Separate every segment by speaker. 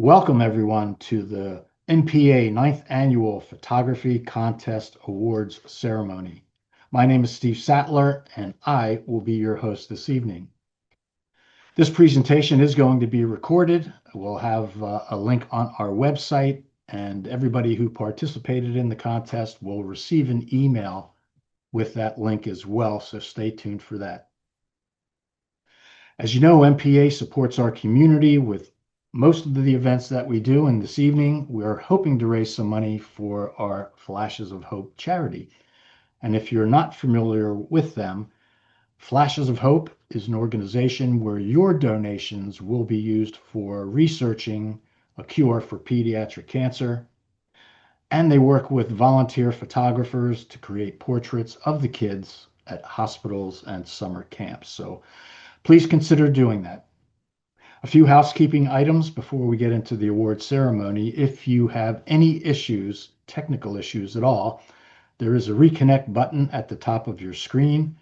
Speaker 1: Welcome, everyone, to the MPA Ninth Annual Photography Contest Awards Ceremony. My name is Steve Sattler, and I will be your host this evening. This presentation is going to be recorded. We'll have a link on our website, and everybody who participated in the contest will receive an email with that link as well, so stay tuned for that. As you know, MPA supports our community with most of the events that we do, and this evening we're hoping to raise some money for our Flashes of Hope charity. And if you're not familiar with them, Flashes of Hope is an organization where your donations will be used for researching a cure for pediatric cancer, and they work with volunteer photographers to create portraits of the kids at hospitals and summer camps. So please consider doing that. A few housekeeping items before we get into the award ceremony. If you have any issues, technical issues at all, there is a reconnect button at the top of your screen.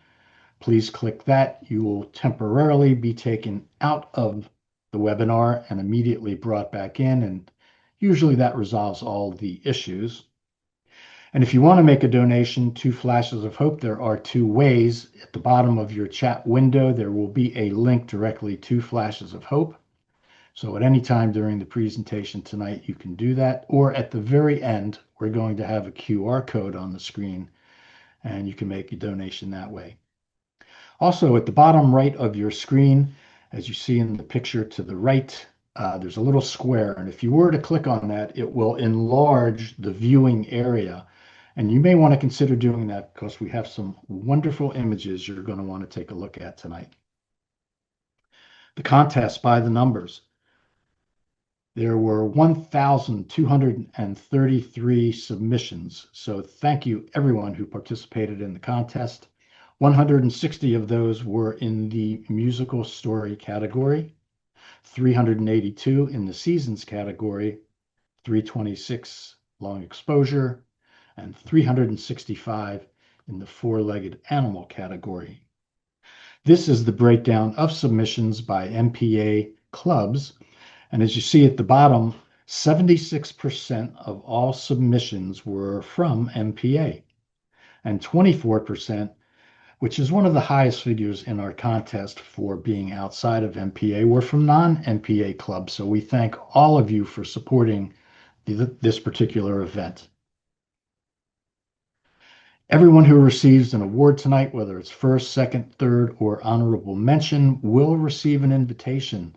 Speaker 1: Please click that. You will temporarily be taken out of the webinar and immediately brought back in, and usually that resolves all the issues. And if you want to make a donation to Flashes of Hope, there are two ways. At the bottom of your chat window, there will be a link directly to Flashes of Hope. So at any time during the presentation tonight, you can do that. Or at the very end, we're going to have a QR code on the screen, and you can make a donation that way. Also, at the bottom right of your screen, as you see in the picture to the right, there's a little square. And if you were to click on that, it will enlarge the viewing area. And you may want to consider doing that because we have some wonderful images you're going to want to take a look at tonight. The contest by the numbers. There were 1,233 submissions. So thank you everyone who participated in the contest. 160 of those were in the musical story category, 382 in the seasons category, 326 long exposure, and 365 in the four-legged animal category. This is the breakdown of submissions by MPA clubs. And as you see at the bottom, 76% of all submissions were from MPA, and 24%, which is one of the highest figures in our contest for being outside of MPA, were from non-MPA clubs. So we thank all of you for supporting this particular event. Everyone who receives an award tonight, whether it's first, second, third, or honorable mention, will receive an invitation.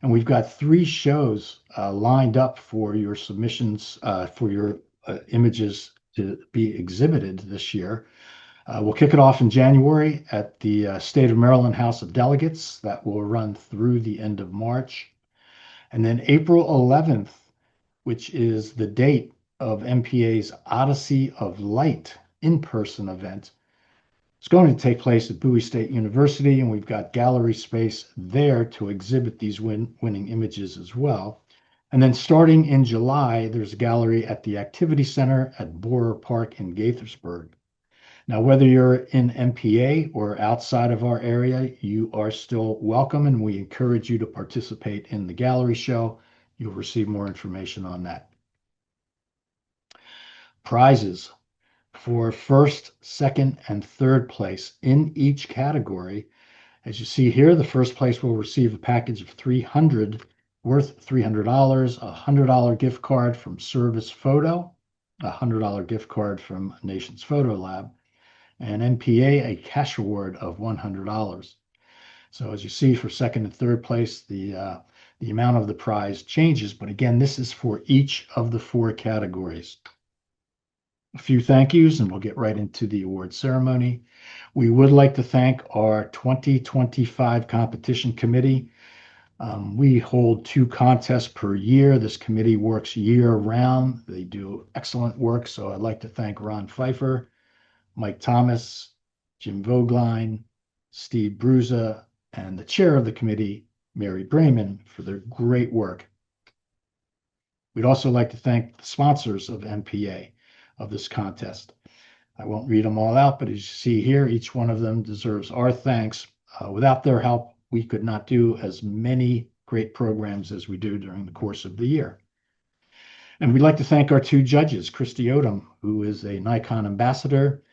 Speaker 1: And we've got 3 shows lined up for your submissions, for your images to be exhibited this year. We'll kick it off in January at the State of Maryland House of Delegates. That will run through the end of March. And then April 11th, which is the date of MPA's Odyssey of Light in-person event. It's going to take place at Bowie State University, and we've got gallery space there to exhibit these winning images as well. And then starting in July, there's a gallery at the Activity Center at Borer Park in Gaithersburg. Now, whether you're in MPA or outside of our area, you are still welcome, and we encourage you to participate in the gallery show. You'll receive more information on that. Prizes. For first, second, and third place in each category. As you see here, the first place will receive a package of worth $300, a $100 gift card from Service Photo, a $100 gift card from Nations Photo Lab, and MPA a cash award of $100. So as you see, for second and third place, the amount of the prize changes, but again, this is for each of the 4 categories. A few thank yous, and we'll get right into the award ceremony. We would like to thank our 2025 competition committee. We hold 2 contests per year. This committee works year-round. They do excellent work, so I'd like to thank Ron Pfeiffer, Mike Thomas, Jim Vogline, Steve Bruza, and the chair of the committee, Mary Brayman, for their great work. We'd also like to thank the sponsors of MPA of this contest. I won't read them all out, but as you see here, each one of them deserves our thanks. Without their help, we could not do as many great programs as we do during the course of the year. And we'd like to thank our two judges, Christy Odom, who is a Nikon ambassador,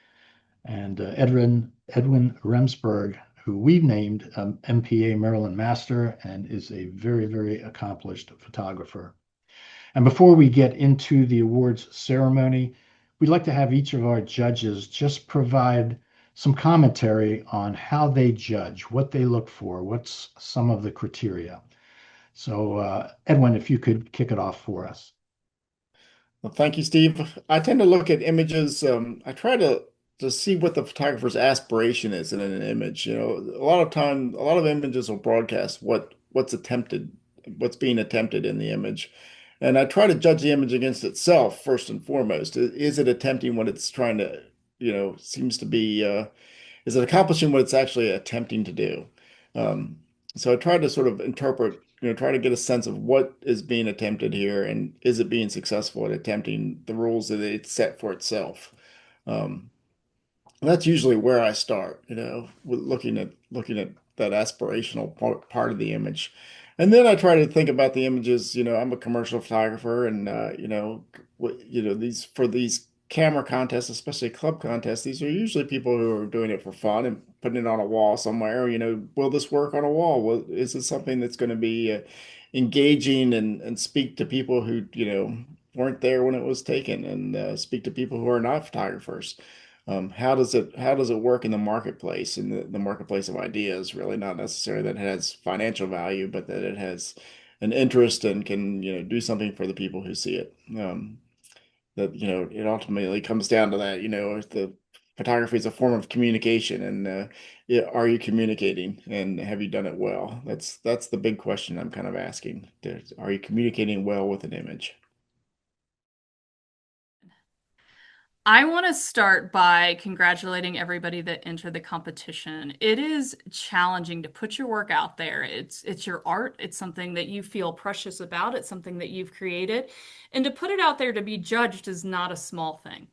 Speaker 1: and Edwin Remsburg, who we've named MPA Maryland Master and is a very, very accomplished photographer. And before we get into the awards ceremony, we'd like to have each of our judges just provide some commentary on how they judge, what they look for, what's some of the criteria. So, Edwin, if you could kick it off for us.
Speaker 2: Well, thank you, Steve. I tend to look at images. I try to see what the photographer's aspiration is in an image. A lot of time, a lot of images will broadcast what's attempted, what's being attempted in the image, and I try to judge the image against itself first and foremost. Is it attempting what it's trying to, seems to be? Is it accomplishing what it's actually attempting to do? Um, so I try to sort of interpret, try to get a sense of what is being attempted here and is it being successful at attempting the rules that it's set for itself. Um, that's usually where I start, with looking at that aspirational part of the image. And then I try to think about the images, I'm a commercial photographer and these for these camera contests, especially club contests, these are usually people who are doing it for fun and putting it on a wall somewhere, will this work on a wall? Is this something that's going to be engaging and speak to people who, weren't there when it was taken and speak to people who are not photographers? How does it work in the marketplace, in the marketplace of ideas, really not necessarily that it has financial value, but that it has an interest and can, do something for the people who see it. That, it ultimately comes down to that, if the photography is a form of communication and are you communicating and have you done it well? That's the big question I'm kind of asking. Are you communicating well with an image?
Speaker 3: I want to start by congratulating everybody that entered the competition. It is challenging to put your work out there. It's your art. It's something that you feel precious about. It's something that you've created. And to put it out there to be judged is not a small thing.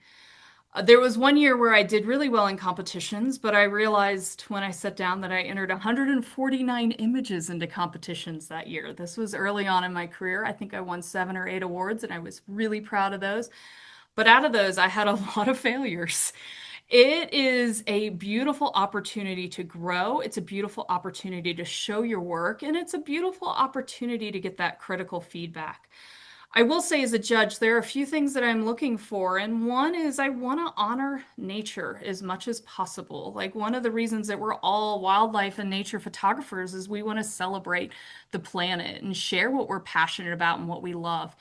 Speaker 3: There was one year where I did really well in competitions, but I realized when I sat down that I entered 149 images into competitions that year. This was early on in my career. I think I won 7 or 8 awards, and I was really proud of those. But out of those, I had a lot of failures. It is a beautiful opportunity to grow. It's a beautiful opportunity to show your work, and it's a beautiful opportunity to get that critical feedback. I will say, as a judge, there are a few things that I'm looking for, and one is I want to honor nature as much as possible. Like, one of the reasons that we're all wildlife and nature photographers is we want to celebrate the planet and share what we're passionate about and what we love.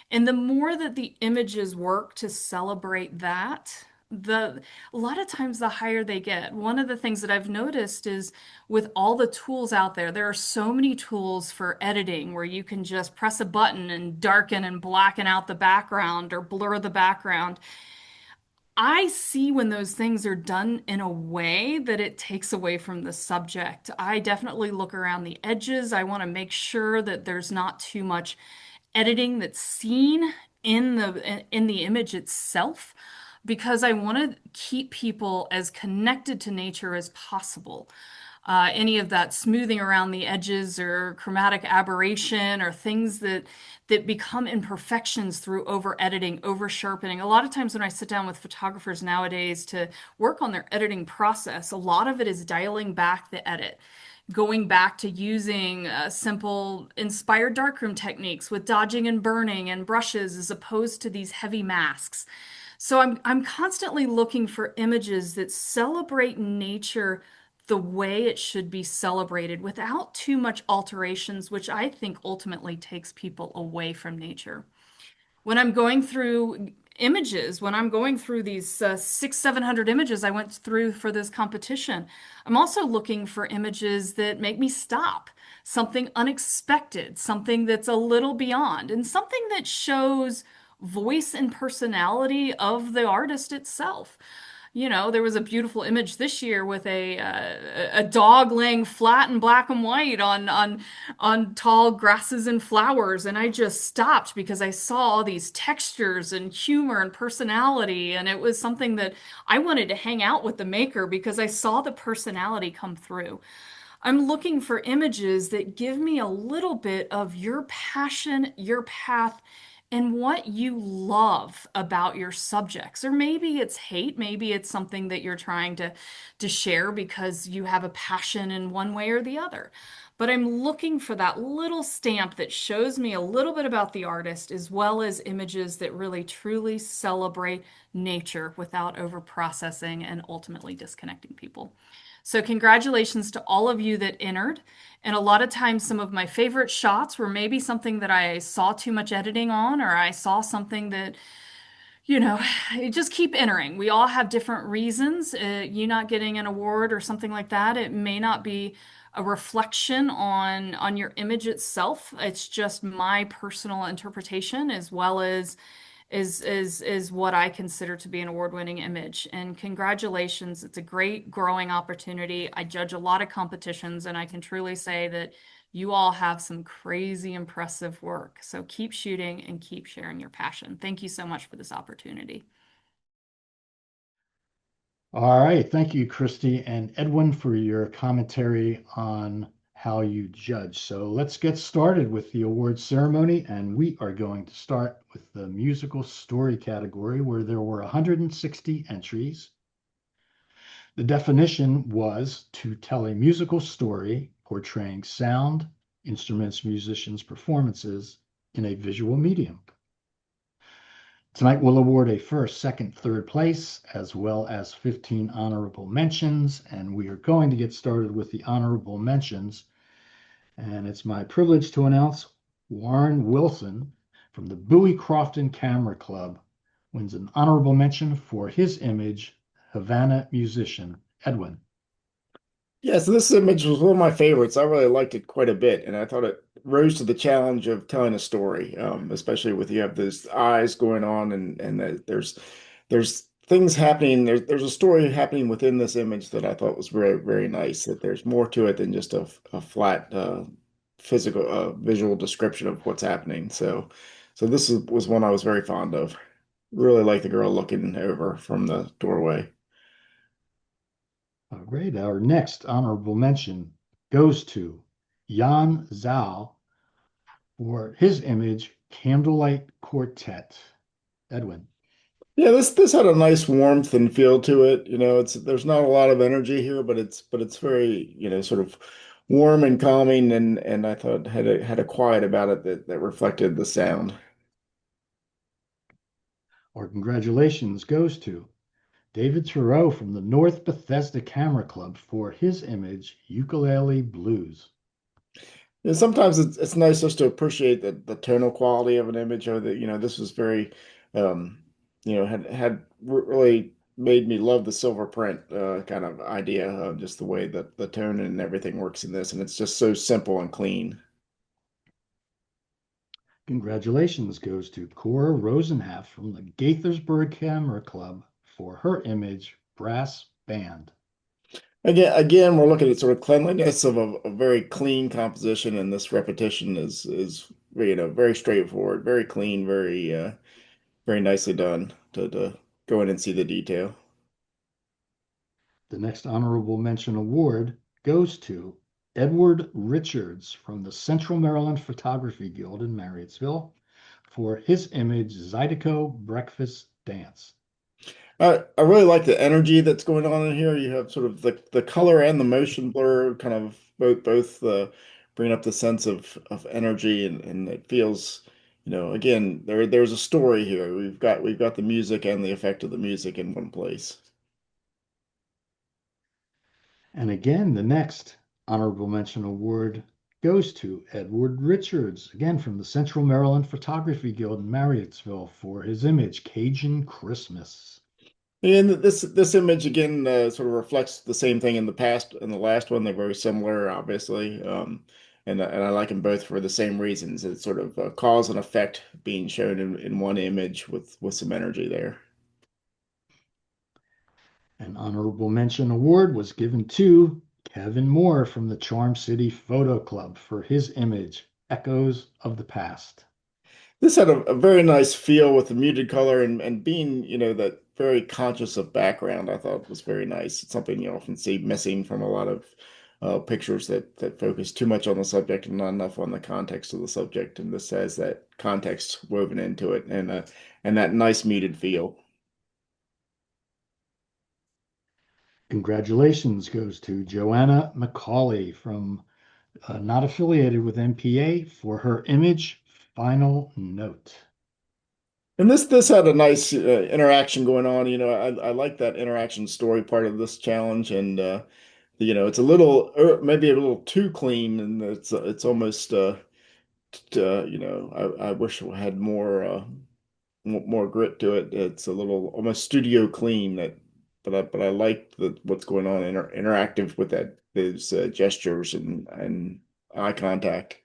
Speaker 3: And the more that the images work to celebrate that, a lot of times the higher they get. One of the things that I've noticed is with all the tools out there, there are so many tools for editing where you can just press a button and darken and blacken out the background or blur the background. I see when those things are done in a way that it takes away from the subject. I definitely look around the edges. I want to make sure that there's not too much editing that's seen in the image itself because I want to keep people as connected to nature as possible. Any of that smoothing around the edges or chromatic aberration or things that become imperfections through over editing, over sharpening. A lot of times when I sit down with photographers nowadays to work on their editing process, a lot of it is dialing back the edit, going back to using simple inspired darkroom techniques with dodging and burning and brushes as opposed to these heavy masks. So I'm constantly looking for images that celebrate nature the way it should be celebrated without too much alterations, which I think ultimately takes people away from nature. When I'm going through images, when I'm going through these 700 images I went through for this competition, I'm also looking for images that make me stop, something unexpected, something that's a little beyond, and something that shows voice and personality of the artist itself. There was a beautiful image this year with a dog laying flat in black and white on tall grasses and flowers, and I just stopped because I saw all these textures and humor and personality, and it was something that I wanted to hang out with the maker because I saw the personality come through. I'm looking for images that give me a little bit of your passion, your path, and what you love about your subjects. Or maybe it's hate, maybe it's something that you're trying to share because you have a passion in one way or the other. But I'm looking for that little stamp that shows me a little bit about the artist, as well as images that really truly celebrate nature without over processing and ultimately disconnecting people. So, congratulations to all of you that entered. And a lot of times, some of my favorite shots were maybe something that I saw too much editing on, or I saw something that, you know, you just keep entering. We all have different reasons. You not getting an award or something like that, it may not be a reflection on your image itself. It's just my personal interpretation as well as is what I consider to be an award-winning image. And congratulations, it's a great growing opportunity. I judge a lot of competitions, and I can truly say that you all have some crazy impressive work. So keep shooting and keep sharing your passion. Thank you so much for this opportunity.
Speaker 1: All right. Thank you, Christy and Edwin, for your commentary on how you judge. So let's get started with the award ceremony. And we are going to start with the musical story category, where there were 160 entries. The definition was to tell a musical story portraying sound, instruments, musicians, performances in a visual medium. Tonight we'll award a first, second, third place, as well as 15 honorable mentions. And we are going to get started with the honorable mentions. And it's my privilege to announce Warren Wilson from the Bowie Crofton Camera Club wins an honorable mention for his image, Havana Musician. Edwin.
Speaker 2: Yeah, so this image was one of my favorites. I really liked it quite a bit, and I thought it rose to the challenge of telling a story, especially with you have those eyes going on, and there's things happening. There's a story happening within this image that I thought was very nice. That there's more to it than just a flat physical visual description of what's happening. So was one I was very fond of. Really like the girl looking over from the doorway.
Speaker 1: All right, our next honorable mention goes to Jan Zhao for his image, Candlelight Quartet. Edwin.
Speaker 2: Yeah, this had a nice warmth and feel to it. You know, it's there's not a lot of energy here, but it's very, sort of warm and calming and I thought had a quiet about it that reflected the sound.
Speaker 1: Our congratulations goes to David Thoreau from the North Bethesda Camera Club for his image, Ukulele Blues.
Speaker 2: And sometimes it's nice just to appreciate the tonal quality of an image or that, this was very um, had really made me love the silver print kind of idea of just the way that the tone and everything works in this, and it's just so simple and clean.
Speaker 1: Congratulations goes to Cora Rosenhaft from the Gaithersburg Camera Club for her image, Brass Band.
Speaker 2: Again, we're looking at sort of cleanliness of a very clean composition, and this repetition is very straightforward, very clean, very nicely done to go in and see the detail.
Speaker 1: The next honorable mention award goes to Edward Richards from the Central Maryland Photography Guild in Marriottsville for his image, Zydeco Breakfast Dance.
Speaker 2: I really like the energy that's going on in here. You have sort of the color and the motion blur, kind of both bring up the sense of energy, and it feels, again there's a story here. We've got the music and the effect of the music in one place.
Speaker 1: And again, the next honorable mention award goes to Edward Richards, again from the Central Maryland Photography Guild in Marriottsville for his image, Cajun Christmas.
Speaker 2: And this image again sort of reflects the same thing in the past and the last one. They're very similar, obviously, and I like them both for the same reasons. It's sort of cause and effect being shown in one image with some energy there.
Speaker 1: An honorable mention award was given to Kevin Moore from the Charm City Photo Club for his image, Echoes of the Past.
Speaker 2: This had a very nice feel with the muted color and being, that very conscious of background, I thought was very nice. It's something you often see missing from a lot of pictures that focus too much on the subject and not enough on the context of the subject. And this has that context woven into it and that nice muted feel.
Speaker 1: Congratulations goes to Joanna McCauley from not affiliated with MPA for her image final note.
Speaker 2: And this had a nice interaction going on. I like that interaction story part of this challenge, and it's a little maybe a little too clean, and it's almost I wish it had more grit to it. It's a little almost studio clean but I like what's going on interactive with that those gestures and eye contact.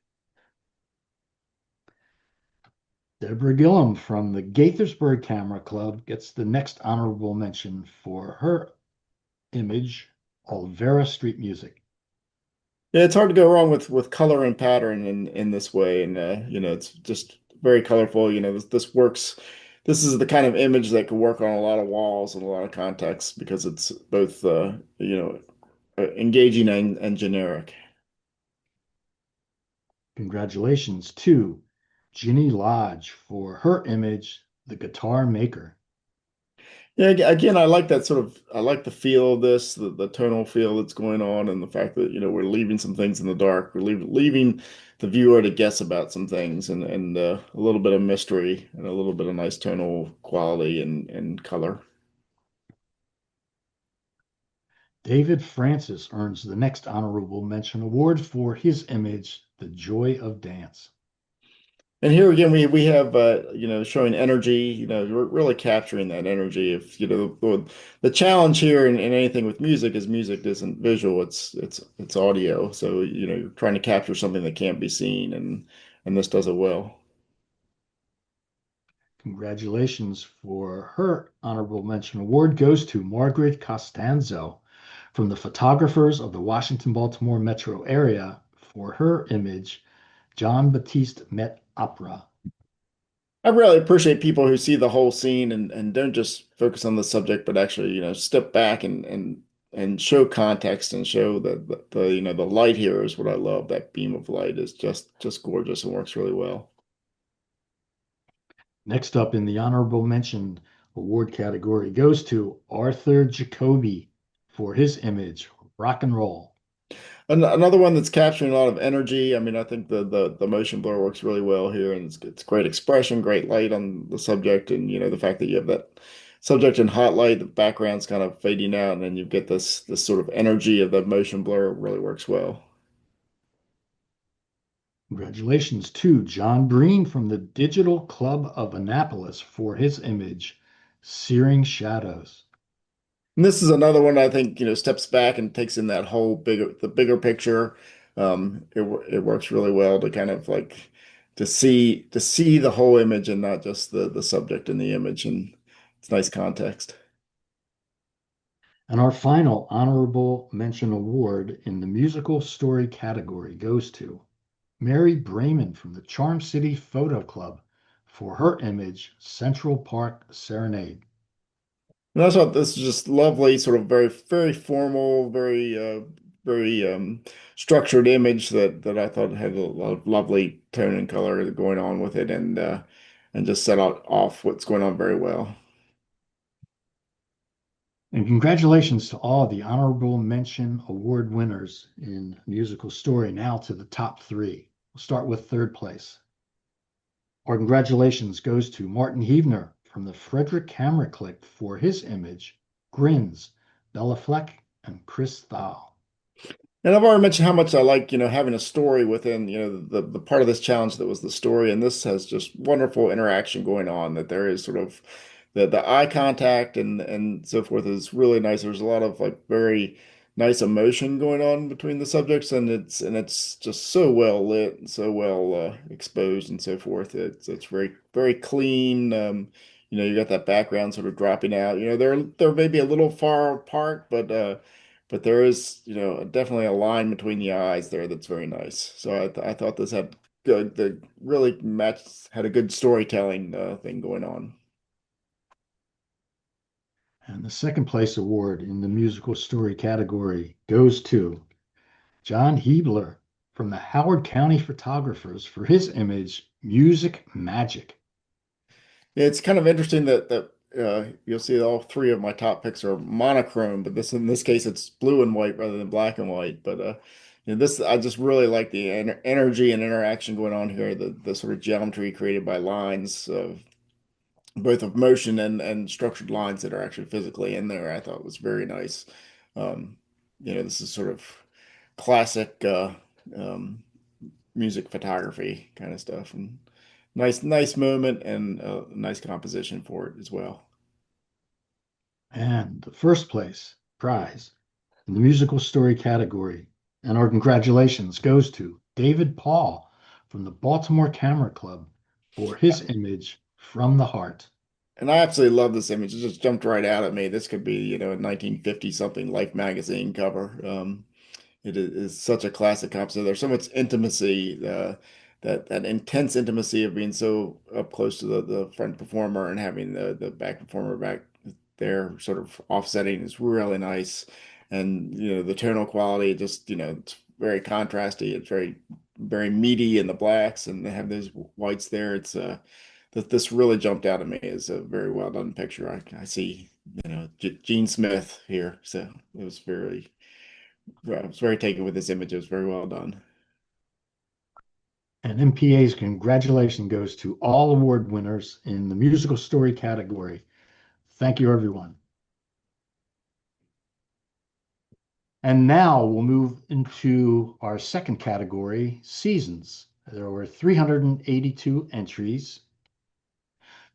Speaker 1: Deborah Gillum from the Gaithersburg Camera Club gets the next honorable mention for her image, Olvera Street Music.
Speaker 2: Yeah, it's hard to go wrong with color and pattern in this way, and it's just very colorful. This works. This is the kind of image that could work on a lot of walls and a lot of contexts because it's both engaging and generic.
Speaker 1: Congratulations to Ginny Lodge for her image, The Guitar Maker.
Speaker 2: Yeah, again, I like the feel of this, the tonal feel that's going on, and the fact that we're leaving some things in the dark. We're leaving the viewer to guess about some things, and a little bit of mystery and a little bit of nice tonal quality and color.
Speaker 1: David Francis earns the next honorable mention award for his image, The Joy of Dance.
Speaker 2: And here again, we have showing energy. We're really capturing that energy. If the challenge here in anything with music is music isn't visual, it's audio. So you're trying to capture something that can't be seen, and this does it well.
Speaker 1: Congratulations for her honorable mention award goes to Margaret Costanzo from the photographers of the Washington Baltimore metro area for her image, John Baptiste Met Opera.
Speaker 2: I really appreciate people who see the whole scene and don't just focus on the subject, but actually, step back and show context and show the light here is what I love. That beam of light is just gorgeous and works really well.
Speaker 1: Next up in the honorable mention award category goes to Arthur Jacoby for his image, Rock and Roll.
Speaker 2: Another one that's capturing a lot of energy. I mean, I think the motion blur works really well here, and it's great expression, great light on the subject, and the fact that you have that subject in hot light, the background's kind of fading out, and then you get this sort of energy of the motion blur really works well.
Speaker 1: Congratulations to John Breen from the Digital Club of Annapolis for his image, Searing Shadows.
Speaker 2: And this is another one I think, steps back and takes in that whole the bigger picture. It works really well to kind of like to see the whole image and not just the subject in the image, and it's nice context.
Speaker 1: And our final honorable mention award in the musical story category goes to Mary Brayman from the Charm City Photo Club for her image, Central Park Serenade.
Speaker 2: And I thought this is just lovely, sort of very, very formal, very structured image that I thought had a lot of lovely tone and color going on with it, and just set out off what's going on very well.
Speaker 1: And congratulations to all the honorable mention award winners in musical story. Now to the top three. We'll start with third place. Our congratulations goes to Martin Heavner from the Frederick Camera Click for his image, Grins, Bella Fleck, and Chris Thal.
Speaker 2: And I've already mentioned how much I like, having a story within, the part of this challenge that was the story. And this has just wonderful interaction going on, that there is sort of the eye contact and so forth is really nice. There's a lot of like very nice emotion going on between the subjects, and it's just so well lit and so well exposed and so forth. It's very, very clean. You got that background sort of dropping out. They're maybe a little far apart, but there is, definitely a line between the eyes there that's very nice. So I thought this had the really matched had a good storytelling thing going on.
Speaker 1: And the second place award in the musical story category goes to John Hebler from the Howard County Photographers for his image, Music Magic.
Speaker 2: It's kind of interesting that you'll see all three of my top picks are monochrome, but this in this case it's blue and white rather than black and white. But this I just really like the energy and interaction going on here, the sort of geometry created by lines of both of motion and structured lines that are actually physically in there. I thought was very nice. Um, this is sort of classic um, music photography kind of stuff, and nice moment and nice composition for it as well.
Speaker 1: And the first place prize in the musical story category, and our congratulations goes to David Paul from the Baltimore Camera Club for his image, From the Heart.
Speaker 2: And I absolutely love this image. It just jumped right out at me. This could be, a 1950 something Life magazine cover. It is such a classic composition. There's so much intimacy, that intense intimacy of being so up close to the front performer and having the back performer back there, sort of offsetting is really nice. And the tonal quality, just it's very contrasty. It's very meaty in the blacks, and they have those whites there. It's that this really jumped out at me as a very well done picture. I see Gene Smith here, so it was very. Well, I was very taken with this image. It was very well done.
Speaker 1: And MPA's congratulations goes to all award winners in the musical story category. Thank you, everyone. And now we'll move into our second category, seasons. There were 382 entries.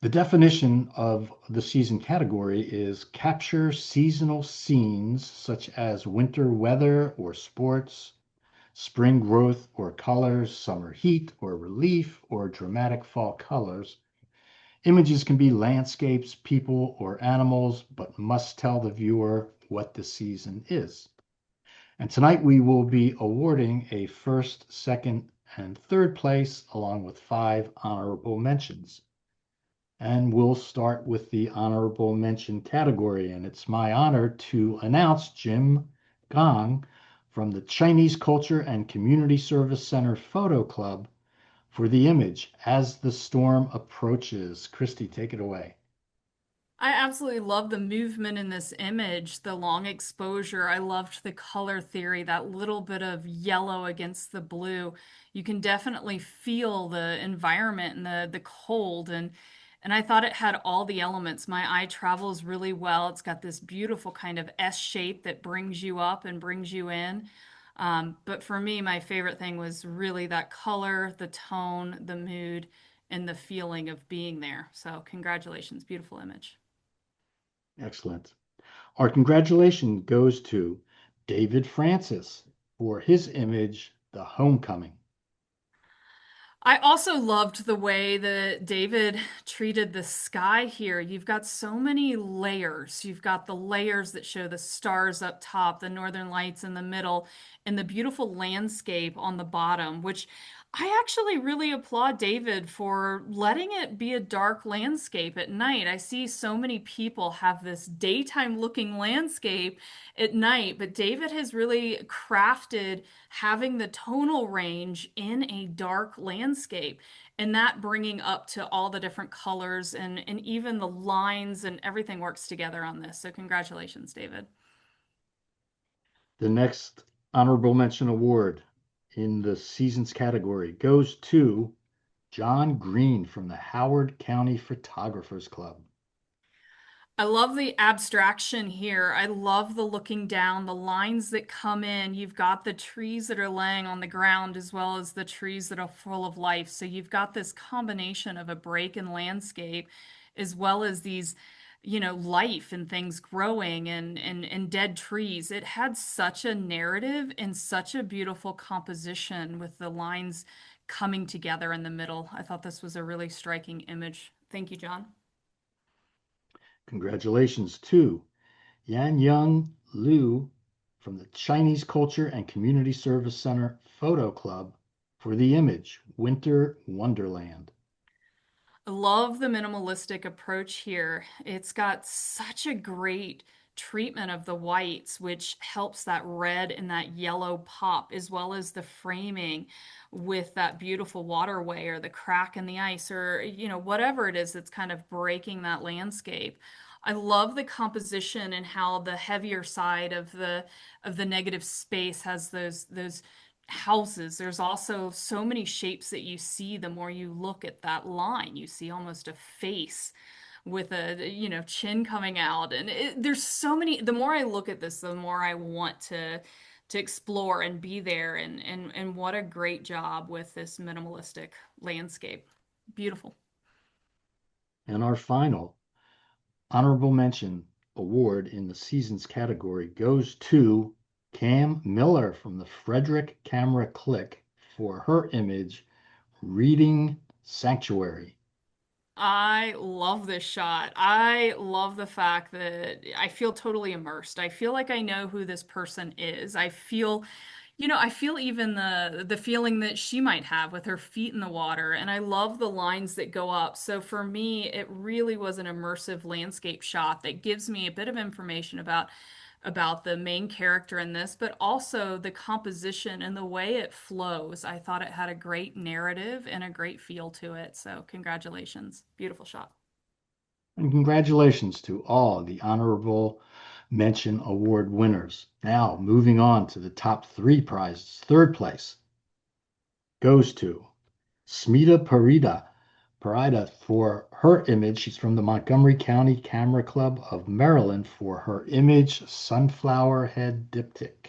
Speaker 1: The definition of the season category is capture seasonal scenes such as winter weather or sports, spring growth or colors, summer heat or relief, or dramatic fall colors. Images can be landscapes, people, or animals, but must tell the viewer what the season is. And tonight we will be awarding a first, second, and third place, along with 5 honorable mentions. And we'll start with the honorable mention category. And it's my honor to announce Jim Gong from the Chinese Culture and Community Service Center Photo Club for the image As the Storm Approaches. Christy, take it away.
Speaker 3: I absolutely love the movement in this image, the long exposure. I loved the color theory, that little bit of yellow against the blue. You can definitely feel the environment and the cold, and I thought it had all the elements. My eye travels really well. It's got this beautiful kind of S shape that brings you up and brings you in. But for me, my favorite thing was really that color, the tone, the mood, and the feeling of being there. So congratulations, beautiful image.
Speaker 1: Excellent. Our congratulations goes to David Francis for his image, The Homecoming.
Speaker 3: I also loved the way that David treated the sky here. You've got so many layers. You've got the layers that show the stars up top, the northern lights in the middle, and the beautiful landscape on the bottom, which I actually really applaud David for letting it be a dark landscape at night. I see so many people have this daytime looking landscape at night, but David has really crafted having the tonal range in a dark landscape and that bringing up to all the different colors and even the lines and everything works together on this. So congratulations, David.
Speaker 1: The next honorable mention award in the seasons category goes to John Green from the Howard County Photographers Club.
Speaker 3: I love the abstraction here. I love the looking down, the lines that come in. You've got the trees that are laying on the ground as well as the trees that are full of life. So you've got this combination of a break in landscape as well as these, life and things growing and dead trees. It had such a narrative and such a beautiful composition with the lines coming together in the middle. I thought this was a really striking image. Thank you, John.
Speaker 1: Congratulations to Yan Young Liu from the Chinese Culture and Community Service Center Photo Club for the image Winter Wonderland.
Speaker 3: I love the minimalistic approach here. It's got such a great treatment of the whites, which helps that red and that yellow pop, as well as the framing with that beautiful waterway or the crack in the ice or, whatever it is that's kind of breaking that landscape. I love the composition and how the heavier side of the negative space has those houses. There's also so many shapes that you see the more you look at that line. You see almost a face with a, chin coming out. And there's so many, the more I look at this, the more I want to explore and be there. And what a great job with this minimalistic landscape. Beautiful.
Speaker 1: And our final honorable mention award in the seasons category goes to Cam Miller from the Frederick Camera Click for her image, Reading Sanctuary.
Speaker 3: I love this shot. I love the fact that I feel totally immersed. I feel like I know who this person is. I feel even the feeling that she might have with her feet in the water, and I love the lines that go up. So for me, it really was an immersive landscape shot that gives me a bit of information about the main character in this, but also the composition and the way it flows. I thought it had a great narrative and a great feel to it. So, congratulations. Beautiful shot.
Speaker 1: And congratulations to all the honorable mention award winners. Now, moving on to the top three prizes. Third place goes to Smita Parida for her image. She's from the Montgomery County Camera Club of Maryland for her image, Sunflower Head Diptych.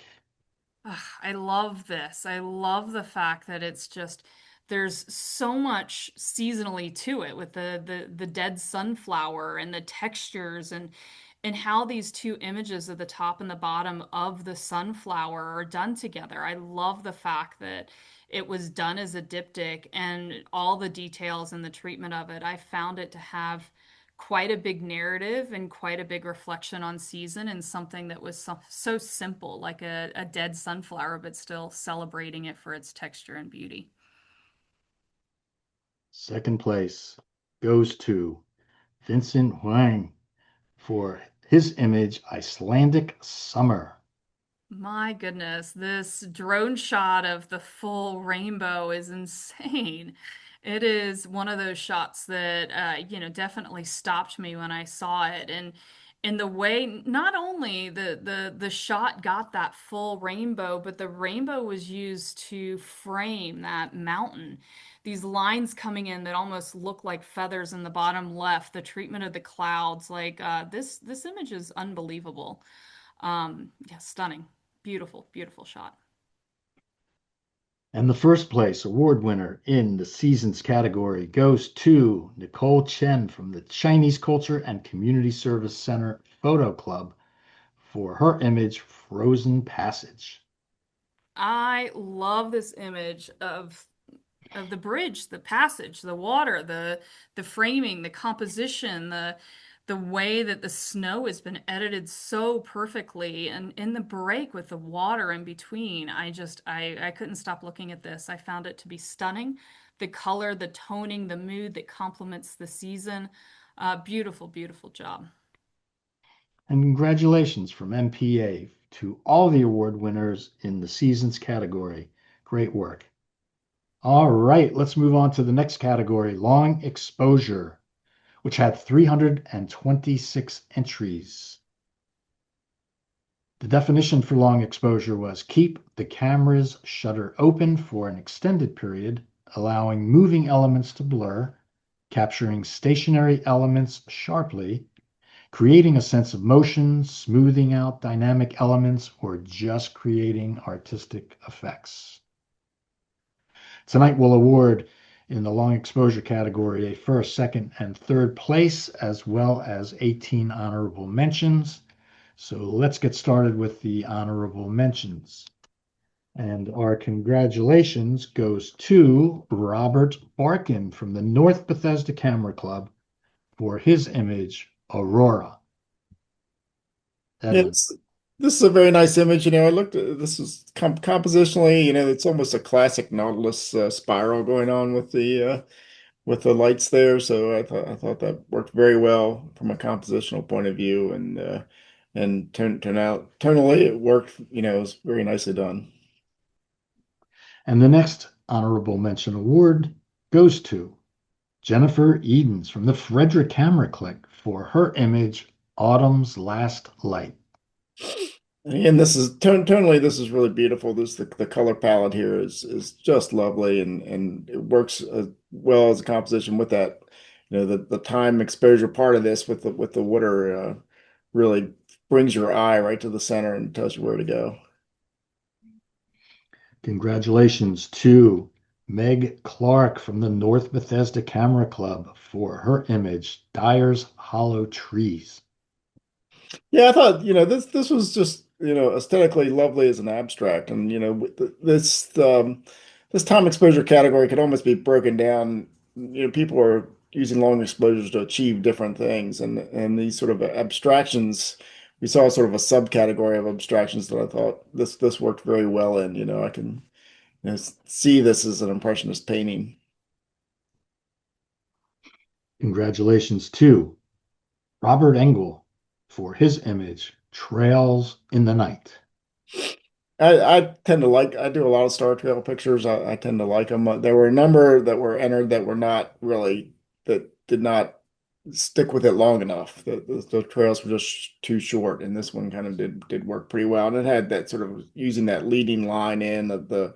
Speaker 3: Ugh, I love this. I love the fact that it's just there's so much seasonally to it with the dead sunflower and the textures and how these two images of the top and the bottom of the sunflower are done together. I love the fact that it was done as a diptych and all the details and the treatment of it. I found it to have quite a big narrative and quite a big reflection on season and something that was so simple, like a dead sunflower, but still celebrating it for its texture and beauty.
Speaker 1: Second place goes to Vincent Huang for his image, Icelandic Summer.
Speaker 3: My goodness, this drone shot of the full rainbow is insane. It is one of those shots that definitely stopped me when I saw it. And the way not only the shot got that full rainbow, but the rainbow was used to frame that mountain. These lines coming in that almost look like feathers in the bottom left, the treatment of the clouds, like this image is unbelievable. Yeah, stunning. Beautiful, beautiful shot.
Speaker 1: And the first place award winner in the seasons category goes to Nicole Chen from the Chinese Culture and Community Service Center Photo Club for her image, Frozen Passage.
Speaker 3: I love this image of the bridge, the passage, the water, the framing, the composition, the way that the snow has been edited so perfectly and in the break with the water in between. I couldn't stop looking at this. I found it to be stunning. The color, the toning, the mood that complements the season. Beautiful, beautiful job.
Speaker 1: And congratulations from MPA to all the award winners in the seasons category. Great work. All right, let's move on to the next category, long exposure, which had 326 entries. The definition for long exposure was keep the camera's shutter open for an extended period, allowing moving elements to blur, capturing stationary elements sharply, creating a sense of motion, smoothing out dynamic elements, or just creating artistic effects. Tonight we'll award in the long exposure category a first, second, and third place, as well as 18 honorable mentions. So let's get started with the honorable mentions. And our congratulations goes to Robert Barkin from the North Bethesda Camera Club for his image, Aurora.
Speaker 2: Yeah,
Speaker 1: Edwin.
Speaker 2: this is a very nice image. I looked at this is compositionally, it's almost a classic Nautilus spiral going on with the lights there. So I thought that worked very well from a compositional point of view, and and turn out tonally it worked, it was very nicely done.
Speaker 1: And the next honorable mention award goes to Jennifer Edens from the Frederick Camera Click for her image, Autumn's Last Light.
Speaker 2: And again, this is tonally, this is really beautiful. This the color palette here is just lovely, and it works well as a composition with that, the time exposure part of this with the water really brings your eye right to the center and tells you where to go.
Speaker 1: Congratulations to Meg Clark from the North Bethesda Camera Club for her image, Dyer's Hollow Trees.
Speaker 2: Yeah, I thought, this was just, aesthetically lovely as an abstract. And, this time exposure category could almost be broken down. People are using long exposures to achieve different things. And these sort of abstractions, we saw sort of a subcategory of abstractions that I thought this worked very well in. I can, see this as an impressionist painting.
Speaker 1: Congratulations to Robert Engel for his image, Trails in the Night.
Speaker 2: I tend to like, I do a lot of Star Trail pictures. I tend to like them. There were a number that were entered that were not really, that did not stick with it long enough. The trails were just too short, and this one kind of did work pretty well. And it had that sort of using that leading line in of the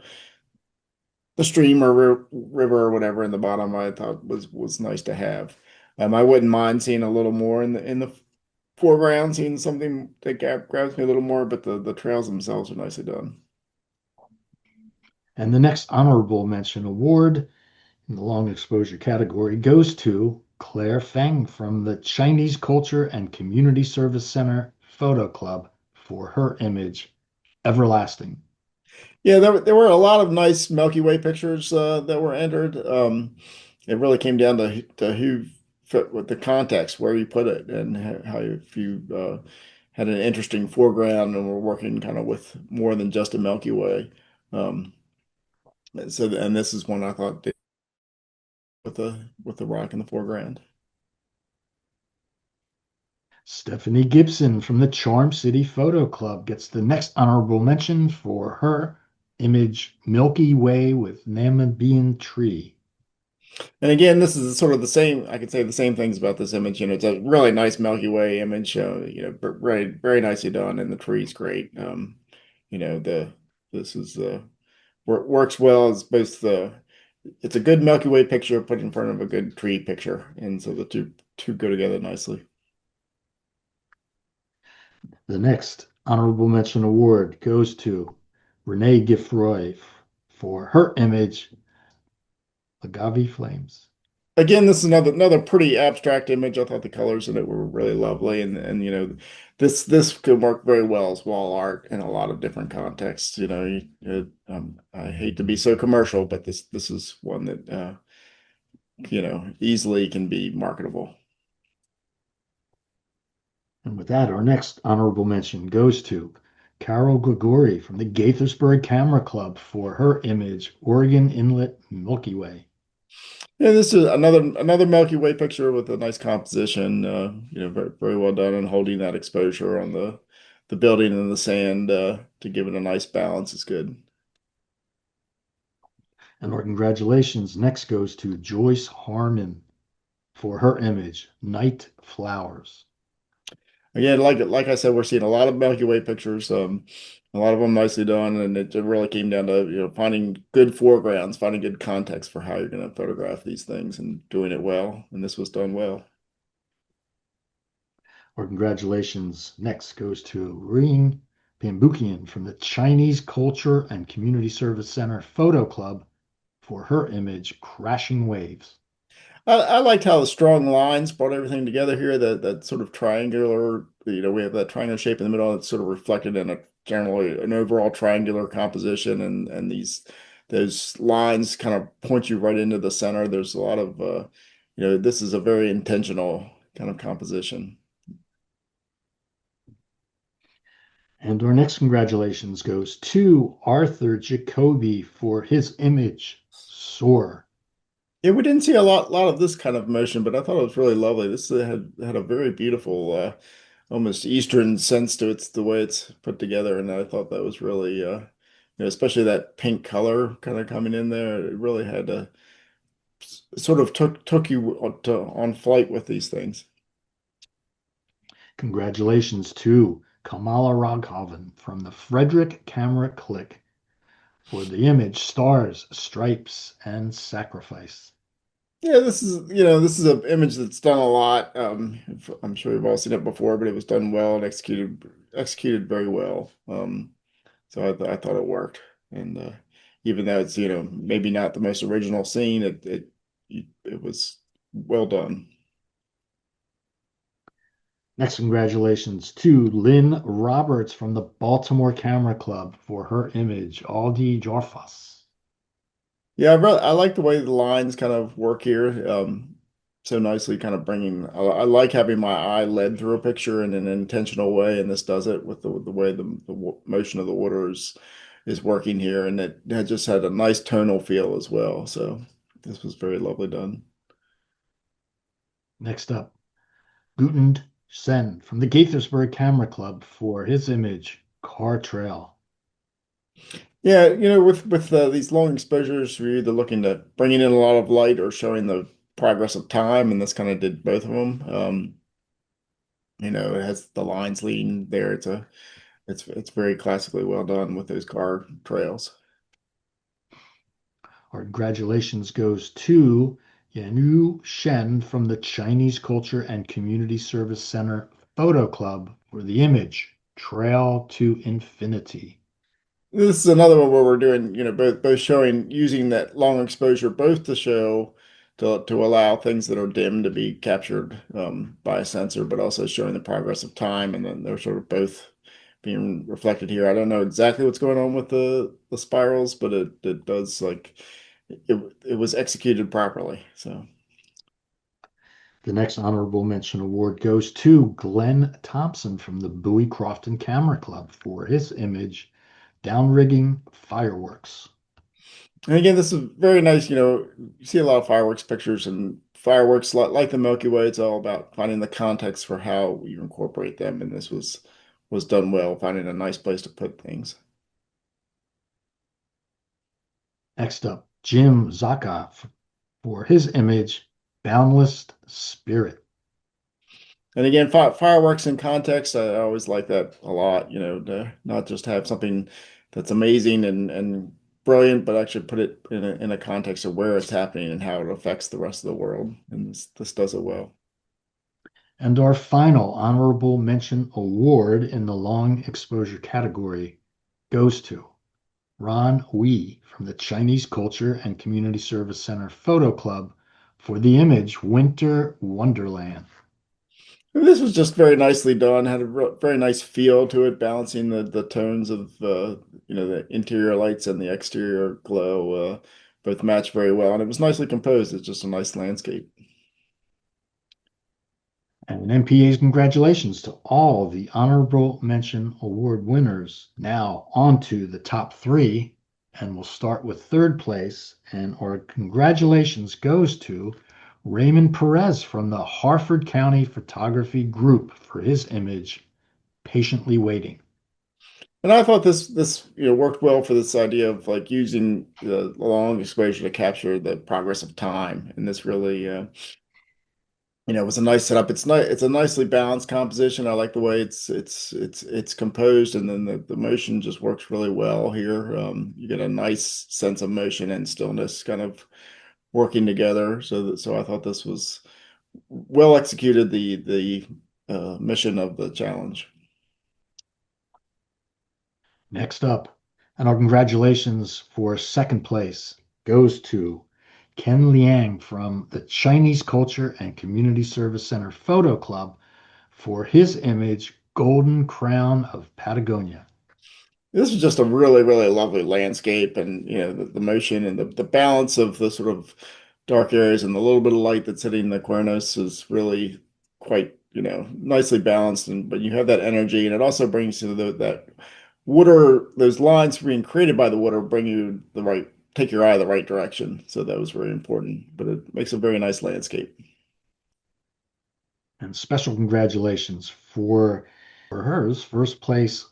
Speaker 2: stream or river or whatever in the bottom. I thought was nice to have. I wouldn't mind seeing a little more in the foreground, seeing something that grabs me a little more, but the trails themselves are nicely done.
Speaker 1: And the next honorable mention award in the long exposure category goes to Claire Feng from the Chinese Culture and Community Service Center Photo Club for her image, Everlasting.
Speaker 2: Yeah, there were a lot of nice Milky Way pictures that were entered. It really came down to who fit with the context, where you put it, and how if you had an interesting foreground and were working kind of with more than just a Milky Way. Um, and this is one I thought did with the rock in the foreground.
Speaker 1: Stephanie Gibson from the Charm City Photo Club gets the next honorable mention for her image, Milky Way with Namibian Tree.
Speaker 2: And again, this is sort of the same. I could say the same things about this image. It's a really nice Milky Way image. Very very nicely done, and the tree's great. The this is works well as both the. It's a good Milky Way picture put in front of a good tree picture, and so the two go together nicely.
Speaker 1: The next honorable mention award goes to Renee Giffroy for her image, Agave Flames.
Speaker 2: Again, this is another pretty abstract image. I thought the colors in it were really lovely, and this could work very well as wall art in a lot of different contexts. I hate to be so commercial, but this is one that easily can be marketable.
Speaker 1: And with that, our next honorable mention goes to Carol Grigori from the Gaithersburg Camera Club for her image, Oregon Inlet Milky Way.
Speaker 2: Yeah, this is another Milky Way picture with a nice composition. Very very well done and holding that exposure on the building and the sand to give it a nice balance is good.
Speaker 1: And our congratulations next goes to Joyce Harmon for her image, Night Flowers.
Speaker 2: Again, like I said, we're seeing a lot of Milky Way pictures. A lot of them nicely done, and it really came down to finding good foregrounds, finding good context for how you're going to photograph these things, and doing it well. And this was done well.
Speaker 1: Our congratulations next goes to Ring Pambukian from the Chinese Culture and Community Service Center Photo Club for her image, Crashing Waves.
Speaker 2: I liked how the strong lines brought everything together here. That sort of triangular, we have that triangular shape in the middle that's sort of reflected in a generally an overall triangular composition, and those lines kind of point you right into the center. There's a lot of this is a very intentional kind of composition.
Speaker 1: And our next congratulations goes to Arthur Jacoby for his image, Soar.
Speaker 2: Yeah, we didn't see a lot of this kind of motion, but I thought it was really lovely. This had a very beautiful almost Eastern sense to it's the way it's put together, and I thought that was really, especially that pink color kind of coming in there. It really had to sort of took you on flight with these things.
Speaker 1: Congratulations to Kamala Raghavan from the Frederick Camera Click for the image Stars, Stripes, and Sacrifice.
Speaker 2: Yeah, this is an image that's done a lot. I'm sure you've all seen it before, but it was done well and executed very well. So I thought it worked, and even though it's maybe not the most original scene, it was well done.
Speaker 1: Next, congratulations to Lynn Roberts from the Baltimore Camera Club for her image Aldi Jorfas.
Speaker 2: Yeah, I like the way the lines kind of work here. So nicely, kind of bringing. I like having my eye led through a picture in an intentional way, and this does it with the way the motion of the water is working here, and it just had a nice tonal feel as well. So this was very lovely done.
Speaker 1: Next up, Gutend Sen from the Gaithersburg Camera Club for his image Car Trail.
Speaker 2: Yeah, with these long exposures, we're either looking to bringing in a lot of light or showing the progress of time, and this kind of did both of them. It has the lines leading there. It's very classically well done with those car trails.
Speaker 1: Our congratulations goes to Yanu Shen from the Chinese Culture and Community Service Center Photo Club for the image Trail to Infinity.
Speaker 2: This is another one where we're doing, both showing using that long exposure both to show to allow things that are dim to be captured by a sensor, but also showing the progress of time, and then they're sort of both being reflected here. I don't know exactly what's going on with the spirals, but it does it was executed properly. So.
Speaker 1: The next honorable mention award goes to Glenn Thompson from the Bowie Crofton Camera Club for his image Downrigging Fireworks.
Speaker 2: And again, this is very nice. You see a lot of fireworks pictures and fireworks like the Milky Way. It's all about finding the context for how you incorporate them, and this was done well, finding a nice place to put things.
Speaker 1: Next up, Jim Zaka for his image Boundless Spirit.
Speaker 2: And again, fireworks in context, I always like that a lot. To not just have something that's amazing and brilliant, but actually put it in a context of where it's happening and how it affects the rest of the world. And this does it well.
Speaker 1: And our final honorable mention award in the long exposure category goes to Ron Wee from the Chinese Culture and Community Service Center Photo Club for the image Winter Wonderland.
Speaker 2: And this was just very nicely done, had a very nice feel to it, balancing the tones of the interior lights and the exterior glow both match very well, and it was nicely composed. It's just a nice landscape.
Speaker 1: And an MPA's congratulations to all the honorable mention award winners. Now on to the top three, and we'll start with third place. And our congratulations goes to Raymond Perez from the Harford County Photography Group for his image, Patiently Waiting.
Speaker 2: And I thought this worked well for this idea of like using the long exposure to capture the progress of time, and this really it was a nice setup. It's a nicely balanced composition. I like the way it's composed, and then the motion just works really well here. You get a nice sense of motion and stillness kind of working together. So I thought this was well executed. The mission of the challenge.
Speaker 1: Next up, and our congratulations for second place goes to Ken Liang from the Chinese Culture and Community Service Center Photo Club for his image, Golden Crown of Patagonia.
Speaker 2: This is just a really, really lovely landscape, and the motion and the balance of the sort of dark areas and the little bit of light that's hitting the Cuernos is really quite, nicely balanced. And but you have that energy, and it also brings you that water, those lines being created by the water bring you take your eye the right direction. So that was very important, but it makes a very nice landscape.
Speaker 1: And special congratulations for hers first place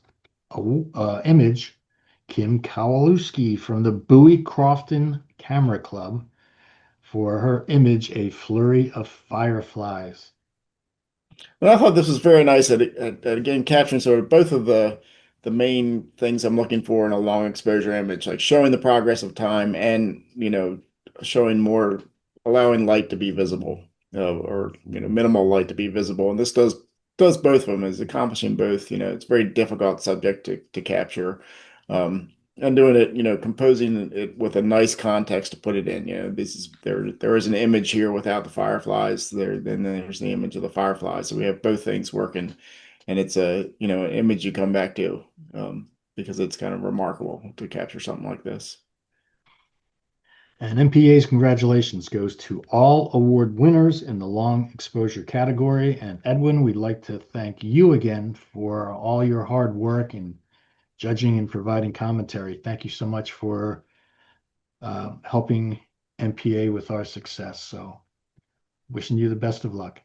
Speaker 1: image, Kim Kowalewski from the Bowie Crofton Camera Club for her image, A Flurry of Fireflies.
Speaker 2: And I thought this was very nice at again capturing sort of both of the main things I'm looking for in a long exposure image, like showing the progress of time and showing more, allowing light to be visible, or minimal light to be visible. And this does both of them, is accomplishing both. It's a very difficult subject to capture. And doing it, composing it with a nice context to put it in. There is an image here without the fireflies. Then there's the image of the fireflies. So we have both things working, and it's an image you come back to, because it's kind of remarkable to capture something like this.
Speaker 1: And MPA's congratulations goes to all award winners in the long exposure category. And Edwin, we'd like to thank you again for all your hard work in judging and providing commentary. Thank you so much for helping MPA with our success. So, wishing you the best of luck.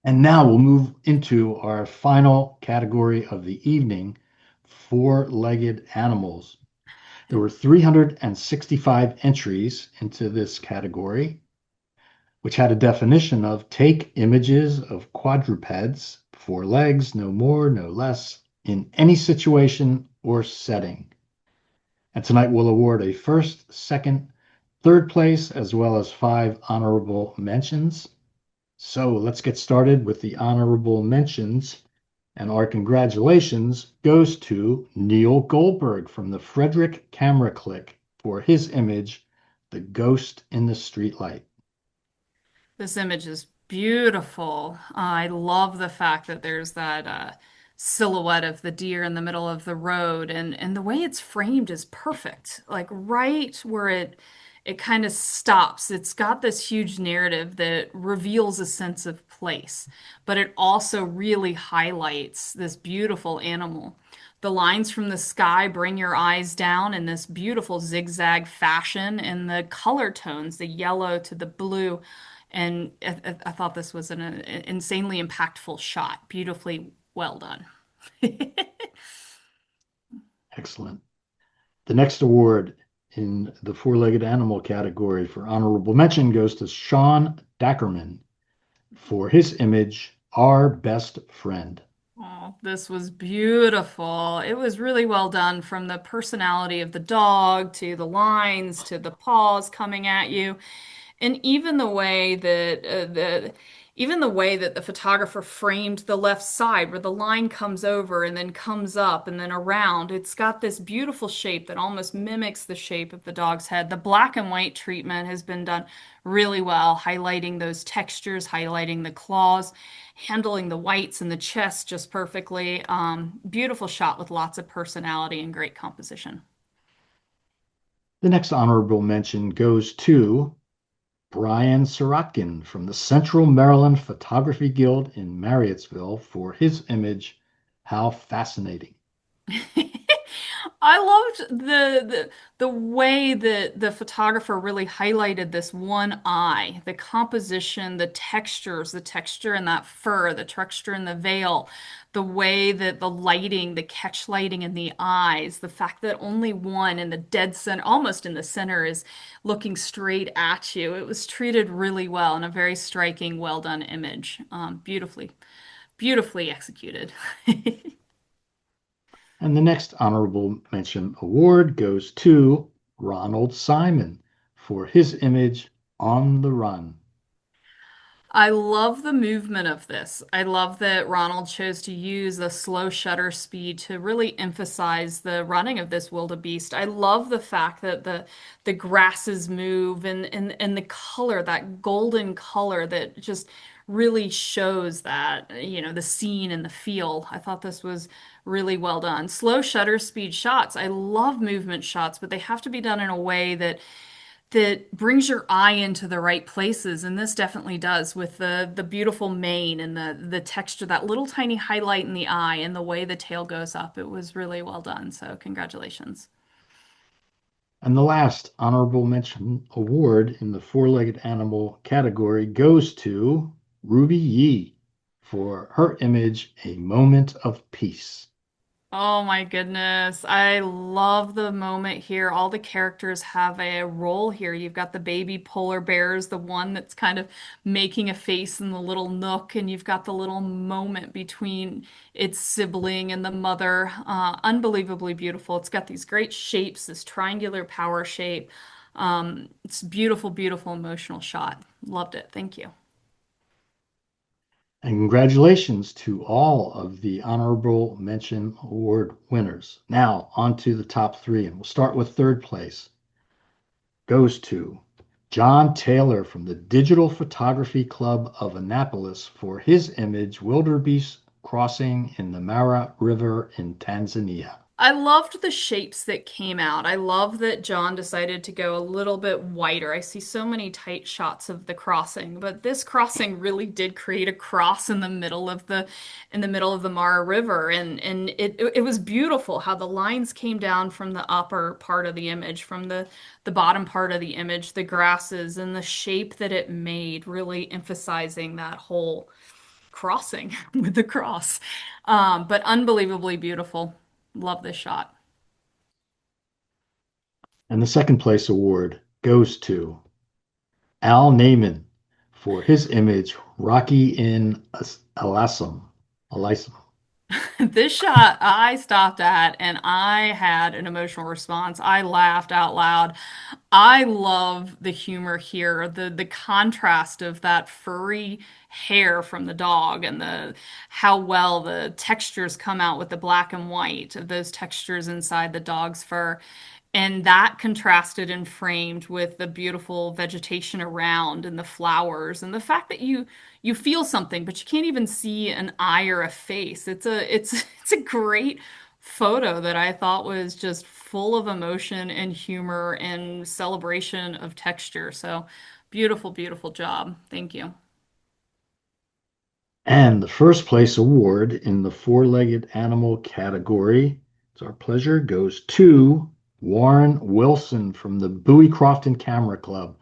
Speaker 1: And now we'll move into our final category of the evening, four-legged animals. There were 365 entries into this category, which had a definition of take images of quadrupeds, four legs, no more, no less, in any situation or setting. And tonight we'll award a first, second, third place, as well as 5 honorable mentions. So let's get started with the honorable mentions. And our congratulations goes to Neil Goldberg from the Frederick Camera Click for his image, The Ghost in the Streetlight.
Speaker 3: This image is beautiful. I love the fact that there's that silhouette of the deer in the middle of the road, and the way it's framed is perfect. Like right where it kind of stops. It's got this huge narrative that reveals a sense of place, but it also really highlights this beautiful animal. The lines from the sky bring your eyes down in this beautiful zigzag fashion, and the color tones, the yellow to the blue. And I thought this was an insanely impactful shot. Beautifully well done.
Speaker 1: Excellent. The next award in the four-legged animal category for honorable mention goes to Sean Dackerman for his image, Our Best Friend.
Speaker 3: Oh, this was beautiful. It was really well done, from the personality of the dog to the lines to the paws coming at you. And even the way that the photographer framed the left side, where the line comes over and then comes up and then around, it's got this beautiful shape that almost mimics the shape of the dog's head. The black and white treatment has been done really well, highlighting those textures, highlighting the claws, handling the whites and the chest just perfectly. Beautiful shot with lots of personality and great composition.
Speaker 1: The next honorable mention goes to Brian Sirotkin from the Central Maryland Photography Guild in Marriottsville for his image, How Fascinating.
Speaker 3: I loved the way that the photographer really highlighted this one eye, the composition, the textures, the texture in that fur, the texture in the veil, the way that the lighting, the catch lighting in the eyes, the fact that only one in the dead center, almost in the center, is looking straight at you. It was treated really well in a very striking, well done image. Beautifully executed.
Speaker 1: And the next honorable mention award goes to Ronald Simon for his image, On the Run.
Speaker 3: I love the movement of this. I love that Ronald chose to use the slow shutter speed to really emphasize the running of this wildebeest. I love the fact that the grasses move, and the color, that golden color that just really shows that, the scene and the feel. I thought this was really well done. Slow shutter speed shots. I love movement shots, but they have to be done in a way that brings your eye into the right places, and this definitely does, with the beautiful mane and the texture, that little tiny highlight in the eye and the way the tail goes up. It was really well done, so congratulations.
Speaker 1: And the last honorable mention award in the four-legged animal category goes to Ruby Yee for her image, A Moment of Peace.
Speaker 3: Oh my goodness. I love the moment here. All the characters have a role here. You've got the baby polar bears, the one that's kind of making a face in the little nook, and you've got the little moment between its sibling and the mother. Unbelievably beautiful. It's got these great shapes, this triangular power shape. It's beautiful, beautiful emotional shot. Loved it. Thank you.
Speaker 1: And congratulations to all of the honorable mention award winners. Now, on to the top three, and we'll start with third place. Goes to John Taylor from the Digital Photography Club of Annapolis for his image, Wildebeest Crossing in the Mara River in Tanzania.
Speaker 3: I loved the shapes that came out. I love that John decided to go a little bit wider. I see so many tight shots of the crossing, but this crossing really did create a cross in the middle of the Mara River, and it was beautiful how the lines came down from the upper part of the image, from the bottom part of the image, the grasses and the shape that it made, really emphasizing that whole crossing with the cross. But unbelievably beautiful. Love this shot.
Speaker 1: And the second place award goes to Al Naiman for his image, Rocky in Alasam. Alasam.
Speaker 3: This shot I stopped at and I had an emotional response. I laughed out loud. I love the humor here, the contrast of that furry hair from the dog and the how well the textures come out with the black and white of those textures inside the dog's fur. And that contrasted and framed with the beautiful vegetation around and the flowers and the fact that you feel something, but you can't even see an eye or a face. It's a great photo that I thought was just full of emotion and humor and celebration of texture. So beautiful, beautiful job. Thank you.
Speaker 1: And the first place award in the four-legged animal category, it's our pleasure, goes to Warren Wilson from the Bowie Crofton Camera Club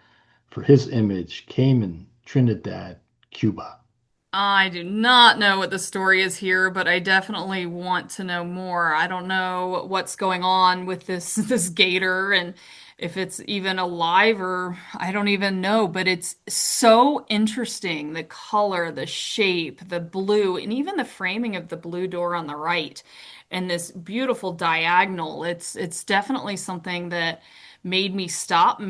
Speaker 1: for his image, Cayman, Trinidad, Cuba.
Speaker 3: I do not know what the story is here, but I definitely want to know more. I don't know what's going on with this gator and if it's even alive or I don't even know, but it's so interesting. The color, the shape, the blue, and even the framing of the blue door on the right and this beautiful diagonal. It's definitely something that made me stop, it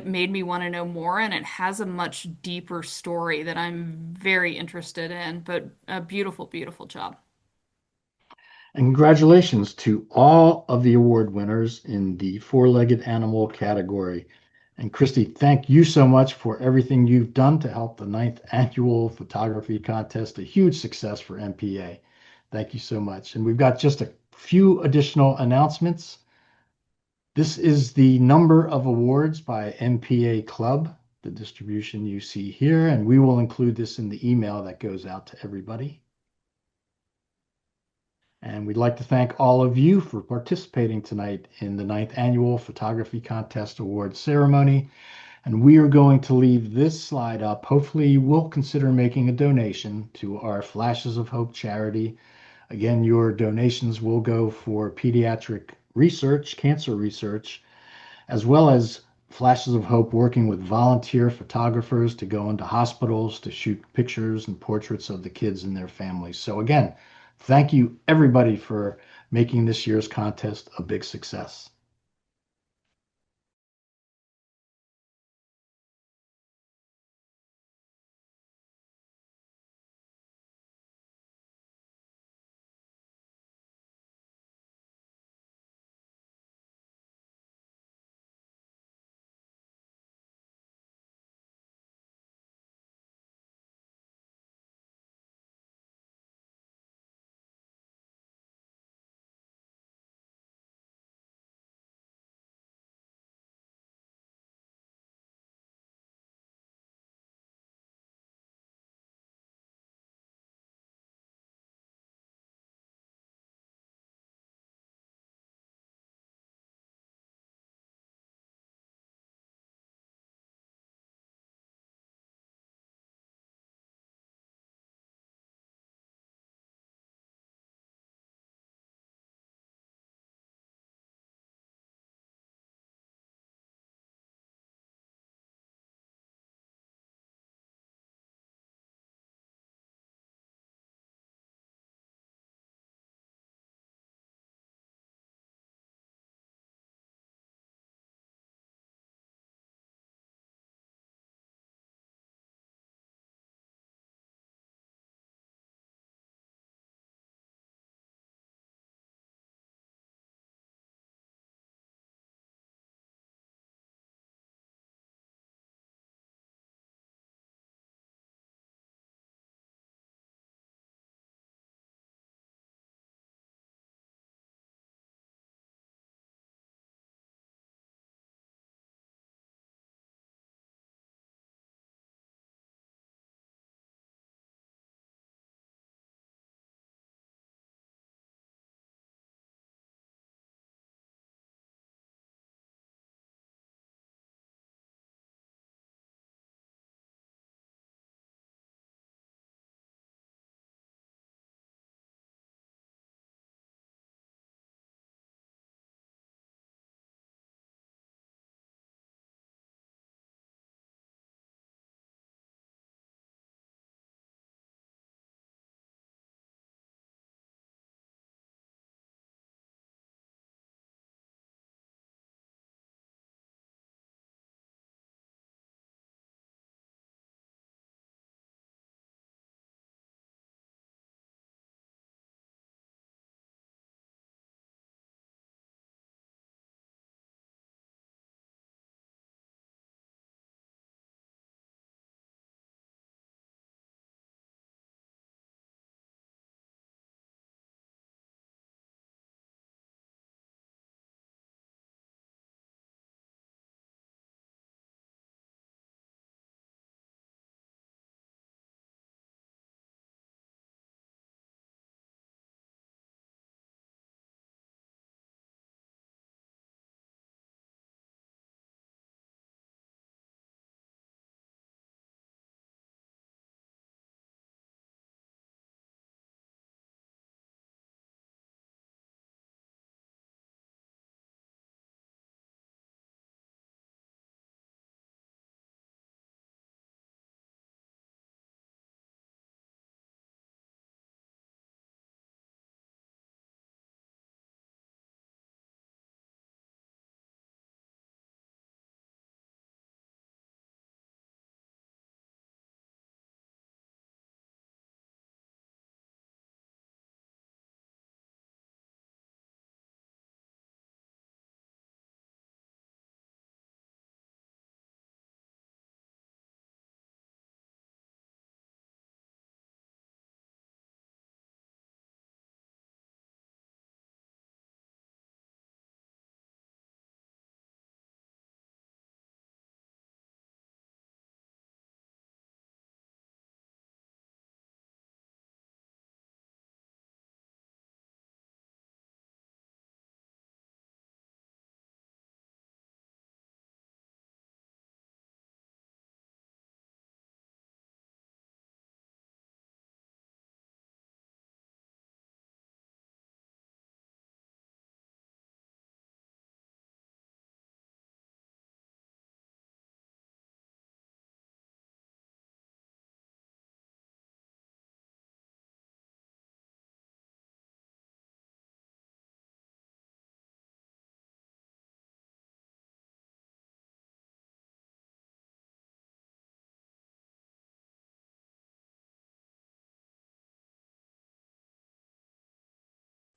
Speaker 3: made me want to know more, and it has a much deeper story that I'm very interested in, but a beautiful, beautiful job.
Speaker 1: And congratulations to all of the award winners in the four-legged animal category. And Christy, thank you so much for everything you've done to help the ninth annual photography contest a huge success for MPA. Thank you so much. And we've got just a few additional announcements. This is the number of awards by MPA Club, the distribution you see here, and we will include this in the email that goes out to everybody. And we'd like to thank all of you for participating tonight in the ninth annual Photography Contest Awards ceremony. And we are going to leave this slide up. Hopefully, you will consider making a donation to our Flashes of Hope charity. Again, your donations will go for pediatric research, cancer research, as well as Flashes of Hope working with volunteer photographers to go into hospitals to shoot pictures and portraits of the kids and their families. So again, thank you everybody for making this year's contest a big success.